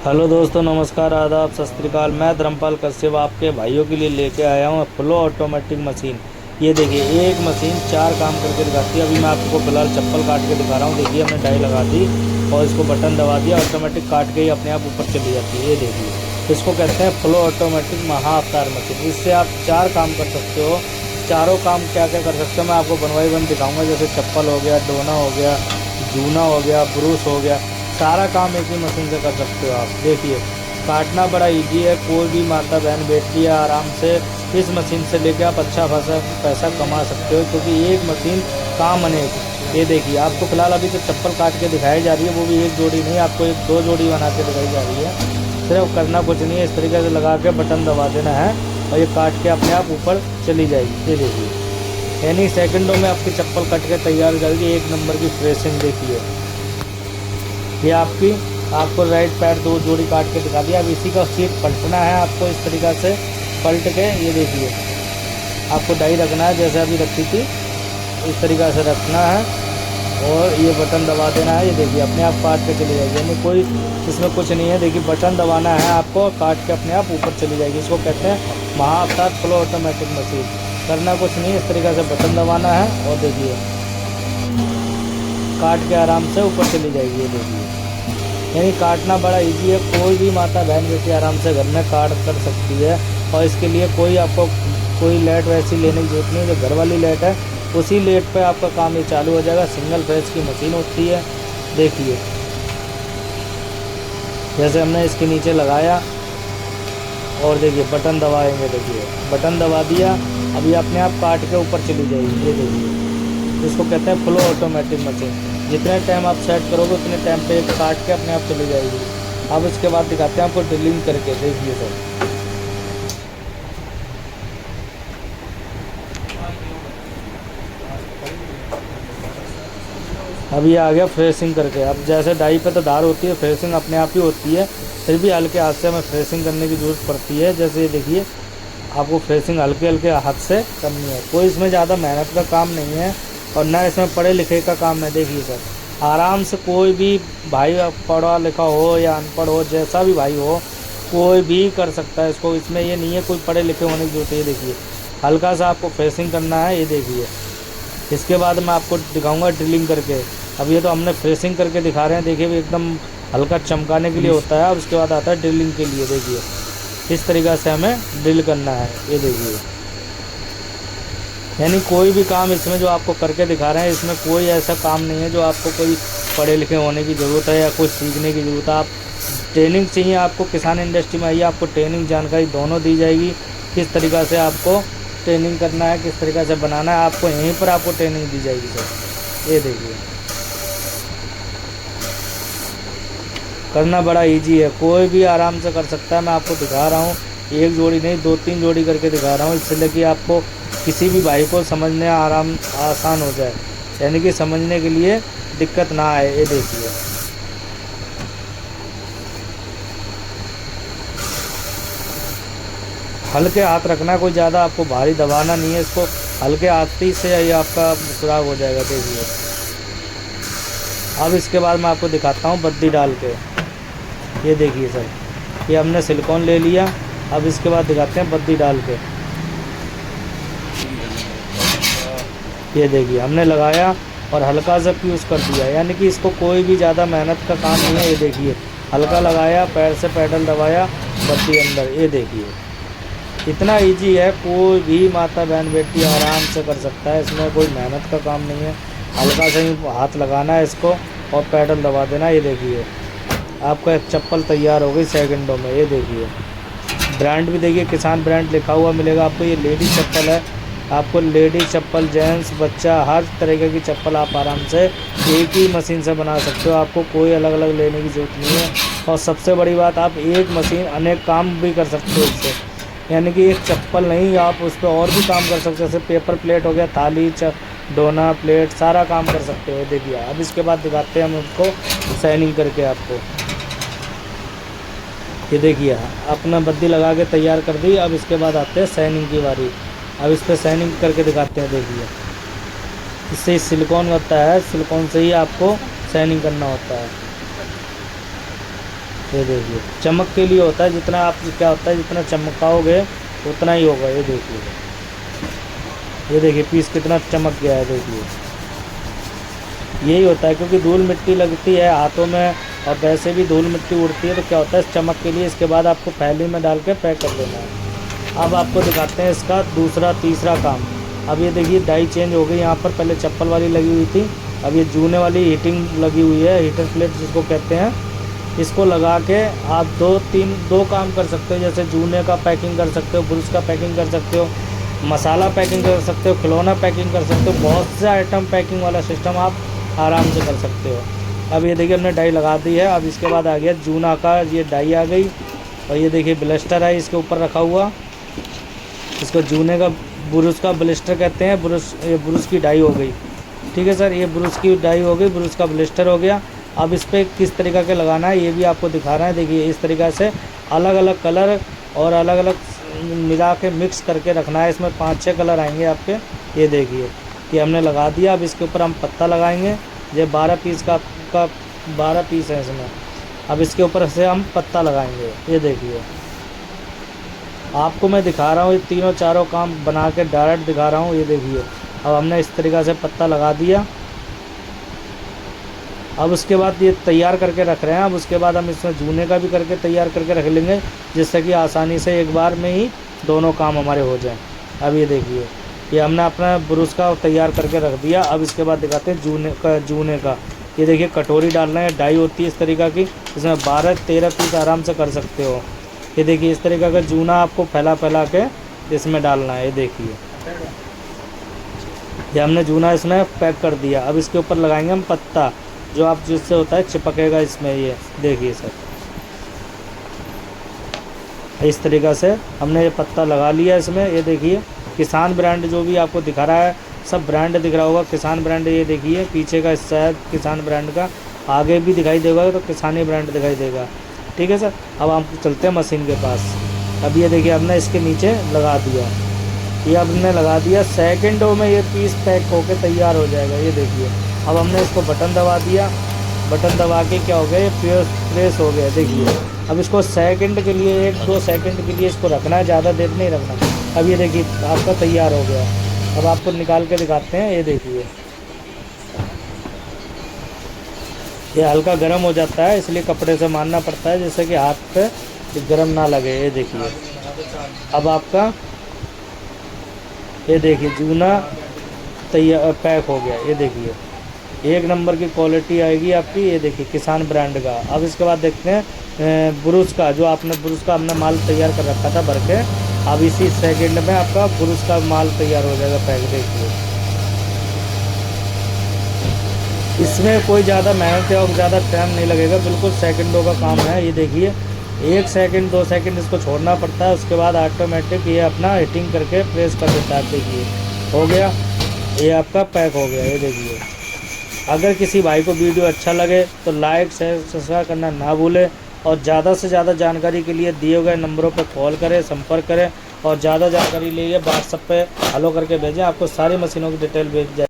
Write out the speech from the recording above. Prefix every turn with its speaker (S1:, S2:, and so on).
S1: Hello दोस्तों, नमस्कार, आदाब, सत श्री अकाल। मैं धर्मपाल कश्यप आपके भाइयों के लिए लेके आया हूँ फुल ऑटोमेटिक मशीन। ये देखिए, एक मशीन 4 काम करके दिखाती है। अभी मैं आपको फिलहाल चप्पल काट के दिखा रहा हूँ। देखिए, हमने डाई लगा दी और इसको बटन दबा दिया, ऑटोमेटिक काट के ही अपने आप ऊपर चली जाती है। ये देखिए, इसको कहते हैं फुल ऑटोमेटिक महा अवतार मशीन। इससे आप 4 काम कर सकते हो। चारों काम क्या क्या कर सकते हो मैं आपको बनवाई बन दिखाऊंगा। जैसे चप्पल हो गया, डोना हो गया, जूना हो गया, ब्रूस हो गया, सारा काम एक ही मशीन से कर सकते हो आप। देखिए, काटना बड़ा इजी है। कोई भी माता बहन बैठती है, आराम से इस मशीन से लेके आप अच्छा खासा पैसा कमा सकते हो, क्योंकि एक मशीन काम अनेक। ये देखिए, आपको फिलहाल अभी तो चप्पल काट के दिखाई जा रही है, वो भी एक जोड़ी नहीं, आपको एक 2 जोड़ी बना के दिखाई जा रही है। सिर्फ करना कुछ नहीं है, इस तरीके से लगा के बटन दबा देना है और ये काट के अपने आप ऊपर चली जाएगी। ये देखिए, यानी सेकंडों में आपकी चप्पल कट के तैयार हो जाएगी। एक नंबर की फ्रेशिंग देखिए। ये आपको राइट पैर 2 जोड़ी काट के दिखा दिया। अब इसी का सीट पलटना है आपको, इस तरीक़ा से पलट के। ये देखिए, आपको डाई रखना है जैसे अभी रखी थी, इस तरीक़ा से रखना है और ये बटन दबा देना है। ये देखिए, अपने आप काट के चली जाएगी, यानी कोई इसमें कुछ नहीं है। देखिए, बटन दबाना है आपको, काट के अपने आप ऊपर चली जाएगी। इसको कहते हैं महा अवतार फुल ऑटोमेटिक मशीन। करना कुछ नहीं है, इस तरीक़ा से बटन दबाना है और देखिए, काट के आराम से ऊपर चली जाएगी। ये देखिए, यानी काटना बड़ा इजी है। कोई भी माता बहन जैसे आराम से घर में काट कर सकती है। और इसके लिए कोई लेट वैसी लेने की जरूरत नहीं है। जो घर वाली लेट है, उसी लेट पे आपका काम ये चालू हो जाएगा। सिंगल फेस की मशीन होती है। देखिए, जैसे हमने इसके नीचे लगाया और देखिए बटन दबाएंगे। देखिए, बटन दबा दिया, अभी अपने आप काट के ऊपर चली जाएगी। ये देखिए, इसको कहते हैं फुल ऑटोमेटिक मशीन। जितने टाइम आप सेट करोगे उतने टाइम पे काट के अपने आप चली जाएगी। अब इसके बाद दिखाते हैं आपको ड्रिलिंग करके। देखिए सर, अब ये आ गया फ्रेशिंग करके। अब जैसे डाई पे तो धार होती है, फ्रेशिंग अपने आप ही होती है, फिर भी हल्के हाथ से हमें फ्रेशिंग करने की ज़रूरत पड़ती है। जैसे ये देखिए, आपको फ्रेशिंग हल्के हल्के हाथ से करनी है। कोई इसमें ज़्यादा मेहनत का काम नहीं है और ना इसमें पढ़े लिखे का काम है। देखिए सर, आराम से कोई भी भाई पढ़ा लिखा हो या अनपढ़ हो, जैसा भी भाई हो, कोई भी कर सकता है इसको। इसमें ये नहीं है कोई पढ़े लिखे होने की जरूरत है। ये देखिए, हल्का सा आपको फ्रेशिंग करना है। ये देखिए, इसके बाद मैं आपको दिखाऊंगा ड्रिलिंग करके। अब ये तो हमने फ्रेशिंग करके दिखा रहे हैं। देखिए, भी एकदम हल्का चमकाने के लिए होता है। अब उसके बाद आता है ड्रिलिंग के लिए। देखिए, इस तरीक़ा से हमें ड्रिल करना है। ये देखिए, यानी कोई भी काम इसमें जो आपको करके दिखा रहे हैं, इसमें कोई ऐसा काम नहीं है जो आपको कोई पढ़े लिखे होने की ज़रूरत है या कुछ सीखने की ज़रूरत है। आप ट्रेनिंग चाहिए आपको, किसान इंडस्ट्री में आइए, आपको ट्रेनिंग जानकारी दोनों दी जाएगी। किस तरीक़ा से आपको ट्रेनिंग करना है, किस तरीक़ा से बनाना है, आपको यहीं पर आपको ट्रेनिंग दी जाएगी सर। ये देखिए, करना बड़ा ईजी है, कोई भी आराम से कर सकता है। मैं आपको दिखा रहा हूँ, एक जोड़ी नहीं 2-3 जोड़ी करके दिखा रहा हूँ, इसलिए कि आपको किसी भी भाई को समझने आसान हो जाए, यानी कि समझने के लिए दिक्कत ना आए। ये देखिए, हल्के हाथ रखना, कोई ज़्यादा आपको भारी दबाना नहीं है। इसको हल्के हाथ ही से ये आपका सुराग हो जाएगा। देखिए, अब इसके बाद मैं आपको दिखाता हूँ बत्ती डाल के। ये देखिए सर, ये हमने सिलिकॉन ले लिया। अब इसके बाद दिखाते हैं बत्ती डाल के। ये देखिए, हमने लगाया और हल्का सा फ्यूज़ कर दिया, यानी कि इसको कोई भी ज़्यादा मेहनत का काम नहीं है। ये देखिए, हल्का लगाया, पैर से पैडल दबाया, बत्ती अंदर। ये देखिए, इतना इजी है, कोई भी माता बहन बेटी आराम से कर सकता है। इसमें कोई मेहनत का काम नहीं है। हल्का सा ही हाथ लगाना है इसको और पैडल दबा देना। ये देखिए, आपका एक चप्पल तैयार हो गई सेकंडों में। ये देखिए, ब्रांड भी देखिए, किसान ब्रांड लिखा हुआ मिलेगा आपको। ये लेडीज चप्पल है, आपको लेडीज चप्पल, जेंट्स, बच्चा, हर तरीके की चप्पल आप आराम से एक ही मशीन से बना सकते हो। आपको कोई अलग अलग लेने की ज़रूरत नहीं है। और सबसे बड़ी बात, आप एक मशीन अनेक काम भी कर सकते हो इससे, यानी कि एक चप्पल नहीं, आप उस पर और भी काम कर सकते हो। जैसे पेपर प्लेट हो गया, थाली, डोना, प्लेट, सारा काम कर सकते हो। देखिए, अब इसके बाद दिखाते हैं हम उसको शाइनिंग करके आपको। ये देखिए, अपना बत्ती लगा के तैयार कर दी। अब इसके बाद आते हैं शाइनिंग की बारी। अब इस पर शाइनिंग करके दिखाते हैं। देखिए, इससे सिलिकॉन होता है, सिलिकॉन से ही आपको शाइनिंग करना होता है। ये देखिए चमक के लिए होता है, जितना आप क्या होता है जितना चमकाओगे उतना ही होगा। ये देखिए पीस कितना चमक गया है, देखिए यही होता है, क्योंकि धूल मिट्टी लगती है हाथों में और वैसे भी धूल मिट्टी उड़ती है, तो क्या होता है चमक के लिए इसके बाद आपको थैली में डाल के पैक कर देना है। अब आपको दिखाते हैं इसका दूसरा तीसरा काम। अब ये देखिए डाई चेंज हो गई, यहाँ पर पहले चप्पल वाली लगी हुई थी, अब ये जूने वाली हीटिंग लगी हुई है, हीटर प्लेट जिसको कहते हैं। इसको लगा के आप दो काम कर सकते हो, जैसे जूने का पैकिंग कर सकते हो, ब्रुश का पैकिंग कर सकते हो, मसाला पैकिंग कर सकते हो, खिलौना पैकिंग कर सकते हो, बहुत से आइटम पैकिंग वाला सिस्टम आप आराम से कर सकते हो। अब ये देखिए हमने डाई लगा दी है। अब इसके बाद आ गया जूना का, ये डाई आ गई, और ये देखिए ब्लिस्टर है इसके ऊपर रखा हुआ, इसको जूने का ब्रुश का ब्लिस्टर कहते हैं। ये ब्रुश की डाई हो गई, ठीक है सर, ये ब्रुश की डाई हो गई, ब्रुश का ब्लिस्टर हो गया। अब इस पर किस तरीक़ा के लगाना है ये भी आपको दिखा रहा है। देखिए इस तरीक़ा से अलग अलग कलर और अलग अलग मिला के मिक्स करके रखना है। इसमें 5-6 कलर आएंगे आपके। ये देखिए ये हमने लगा दिया। अब इसके ऊपर हम पत्ता लगाएंगे। ये 12 पीस का 12 पीस है इसमें। अब इसके ऊपर से हम पत्ता लगाएंगे। ये देखिए आपको मैं दिखा रहा हूँ, ये तीनों चारों काम बना के डायरेक्ट दिखा रहा हूँ। ये देखिए अब हमने इस तरीक़ा से पत्ता लगा दिया। अब उसके बाद ये तैयार करके रख रहे हैं। अब उसके बाद हम इसमें जूने का भी करके तैयार करके रख लेंगे, जिससे कि आसानी से एक बार में ही दोनों काम हमारे हो जाएं। अब ये देखिए ये हमने अपना ब्रुश का तैयार करके रख दिया। अब इसके बाद दिखाते हैं जूने का। ये देखिए कटोरी डालना है, डाई होती है इस तरीक़ा की, इसमें 12-13 पीस आराम से कर सकते हो। ये देखिए इस तरीक़ा का जूना आपको फैला के इसमें डालना है। ये देखिए ये हमने जूना इसमें पैक कर दिया। अब इसके ऊपर लगाएंगे हम पत्ता, जो आप जिससे होता है चिपकेगा इसमें। ये देखिए सर इस तरीक़ा से हमने ये पत्ता लगा लिया इसमें। ये देखिए किसान ब्रांड जो भी आपको दिखा रहा है, सब ब्रांड दिख रहा होगा, किसान ब्रांड। ये देखिए पीछे का हिस्सा है किसान ब्रांड का, आगे भी दिखाई देगा तो किसानी ब्रांड दिखाई देगा, ठीक है सर। अब हम चलते हैं मशीन के पास। अब ये देखिए हमने इसके नीचे लगा दिया, ये हमने लगा दिया। सेकंडों में ये पीस पैक होकर तैयार हो जाएगा। ये देखिए अब हमने इसको बटन दबा दिया, बटन दबा के क्या हो गया, ये प्रेस हो गया। देखिए अब इसको सेकंड के लिए 1-2 सेकंड के लिए इसको रखना है, ज़्यादा देर नहीं रखना। अब ये देखिए आपका तैयार हो गया। अब आपको निकाल के दिखाते हैं। ये देखिए ये हल्का गर्म हो जाता है, इसलिए कपड़े से मारना पड़ता है, जैसे कि हाथ पे गर्म ना लगे। ये देखिए अब आपका ये देखिए जूना तैयार पैक हो गया। ये देखिए 1 नंबर की क्वालिटी आएगी आपकी। ये देखिए किसान ब्रांड का। अब इसके बाद देखते हैं ब्रुश का, जो आपने ब्रुश का हमने माल तैयार कर रखा था भर के। अब इसी सेकंड में आपका ब्रुश का माल तैयार हो जाएगा पैक। देखिए इसमें कोई ज़्यादा मेहनत और ज़्यादा टाइम नहीं लगेगा, बिल्कुल सेकंडों का काम है। ये देखिए 1 सेकंड 2 सेकंड इसको छोड़ना पड़ता है, उसके बाद ऑटोमेटिक ये अपना हीटिंग करके प्रेस कर देता है। देखिए हो गया, ये आपका पैक हो गया। ये देखिए अगर किसी भाई को वीडियो अच्छा लगे तो लाइक शेयर सब्सक्राइब करना ना भूलें, और ज़्यादा से ज़्यादा जानकारी के लिए दिए गए नंबरों पर कॉल करें, संपर्क करें, और ज़्यादा जानकारी लिए व्हाट्सएप पे हेलो करके भेजें, आपको सारी मशीनों की डिटेल भेज जाए।